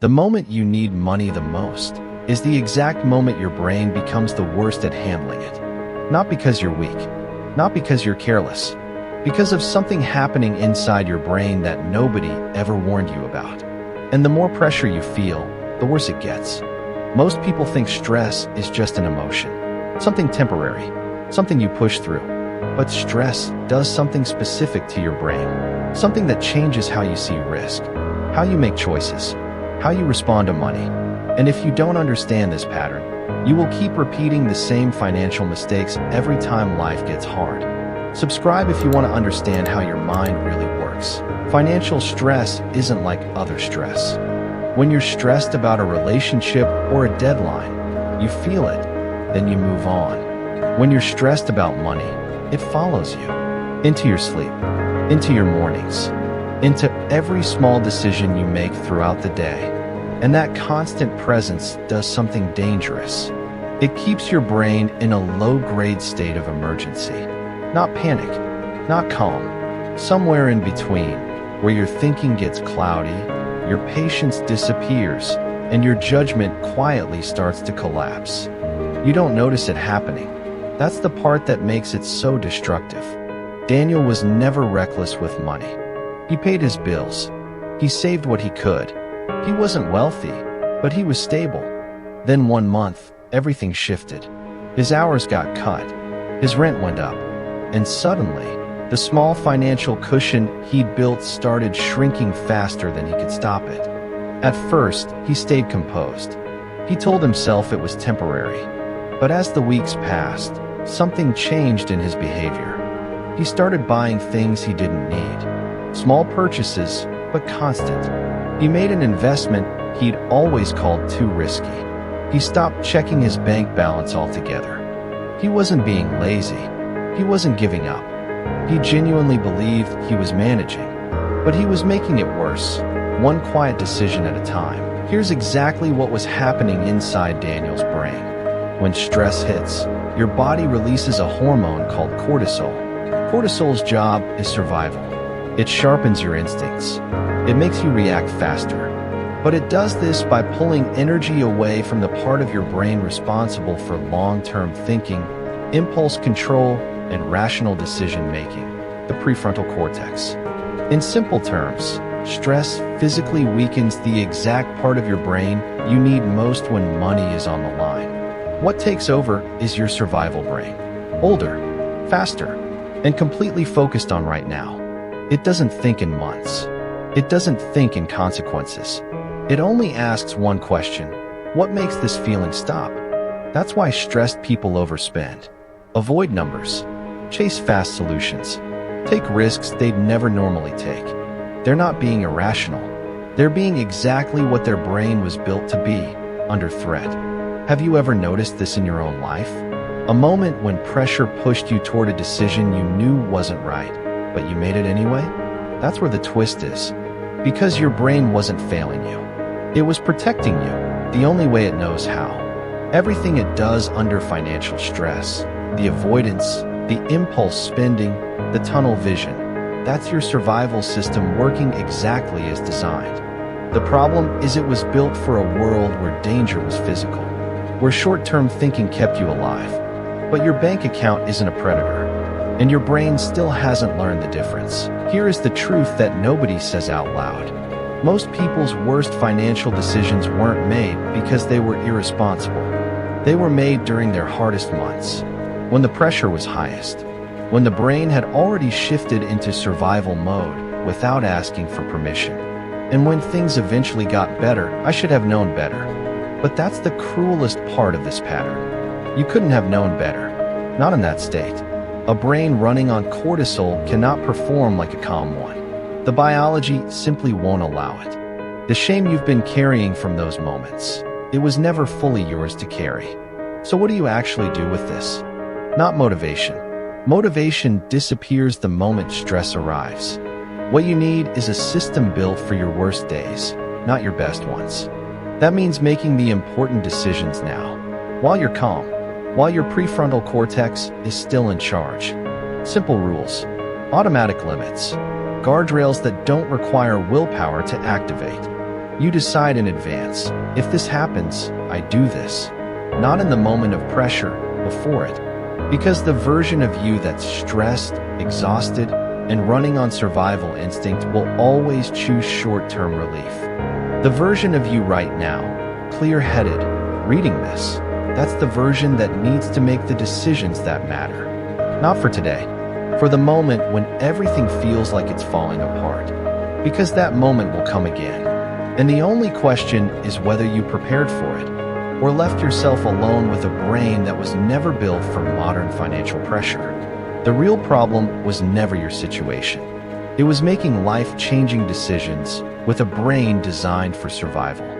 The moment you need money the most is the exact moment your brain becomes the worst at handling it. Not because you're weak, not because you're careless, because of something happening inside your brain that nobody ever warned you about. And the more pressure you feel, the worse it gets. Most people think stress is just an emotion, something temporary, something you push through. But stress does something specific to your brain, something that changes how you see risk, how you make choices, how you respond to money. And if you don't understand this pattern, you will keep repeating the same financial mistakes every time life gets hard. Subscribe if you want to understand how your mind really works. Financial stress isn't like other stress. When you're stressed about a relationship or a deadline, you feel it, then you move on. When you're stressed about money, it follows you into your sleep, into your mornings, into every small decision you make throughout the day. And that constant presence does something dangerous. It keeps your brain in a low-grade state of emergency. Not panic, not calm, somewhere in between, where your thinking gets cloudy, your patience disappears, and your judgment quietly starts to collapse. You don't notice it happening. That's the part that makes it so destructive. Daniel was never reckless with money. He paid his bills. He saved what he could. He wasn't wealthy, but he was stable. Then one month, everything shifted. His hours got cut. His rent went up. And suddenly, the small financial cushion he'd built started shrinking faster than he could stop it. At first, he stayed composed. He told himself it was temporary. But as the weeks passed, something changed in his behavior. He started buying things he didn't need. Small purchases, but constant. He made an investment he'd always called too risky. He stopped checking his bank balance altogether. He wasn't being lazy. He wasn't giving up. He genuinely believed he was managing. But he was making it worse, one quiet decision at a time. Here's exactly what was happening inside Daniel's brain. When stress hits, your body releases a hormone called cortisol. Cortisol's job is survival. It sharpens your instincts. It makes you react faster. But it does this by pulling energy away from the part of your brain responsible for long-term thinking, impulse control, and rational decision-making, the prefrontal cortex. In simple terms, stress physically weakens the exact part of your brain you need most when money is on the line. What takes over is your survival brain. Older, faster, and completely focused on right now. It doesn't think in months. It doesn't think in consequences. It only asks one question: what makes this feeling stop? That's why stressed people overspend, avoid numbers, chase fast solutions, take risks they'd never normally take. They're not being irrational. They're being exactly what their brain was built to be, under threat. Have you ever noticed this in your own life? A moment when pressure pushed you toward a decision you knew wasn't right, but you made it anyway? That's where the twist is. Because your brain wasn't failing you. It was protecting you, the only way it knows how. Everything it does under financial stress, the avoidance, the impulse spending, the tunnel vision, that's your survival system working exactly as designed. The problem is it was built for a world where danger was physical, where short-term thinking kept you alive. But your bank account isn't a predator, and your brain still hasn't learned the difference. Here is the truth that nobody says out loud. Most people's worst financial decisions weren't made because they were irresponsible. They were made during their hardest months, when the pressure was highest, when the brain had already shifted into survival mode without asking for permission. And when things eventually got better, I should have known better. But that's the cruelest part of this pattern. You couldn't have known better, not in that state. A brain running on cortisol cannot perform like a calm one. The biology simply won't allow it. The shame you've been carrying from those moments, it was never fully yours to carry. So what do you actually do with this? Not motivation. Motivation disappears the moment stress arrives. What you need is a system built for your worst days, not your best ones. That means making the important decisions now, while you're calm, while your prefrontal cortex is still in charge. Simple rules, automatic limits, guardrails that don't require willpower to activate. You decide in advance, if this happens, I do this. Not in the moment of pressure, before it. Because the version of you that's stressed, exhausted, and running on survival instinct will always choose short-term relief. The version of you right now, clear-headed, reading this, that's the version that needs to make the decisions that matter. Not for today, for the moment when everything feels like it's falling apart. Because that moment will come again. And the only question is whether you prepared for it, or left yourself alone with a brain that was never built for modern financial pressure. The real problem was never your situation. It was making life-changing decisions with a brain designed for survival.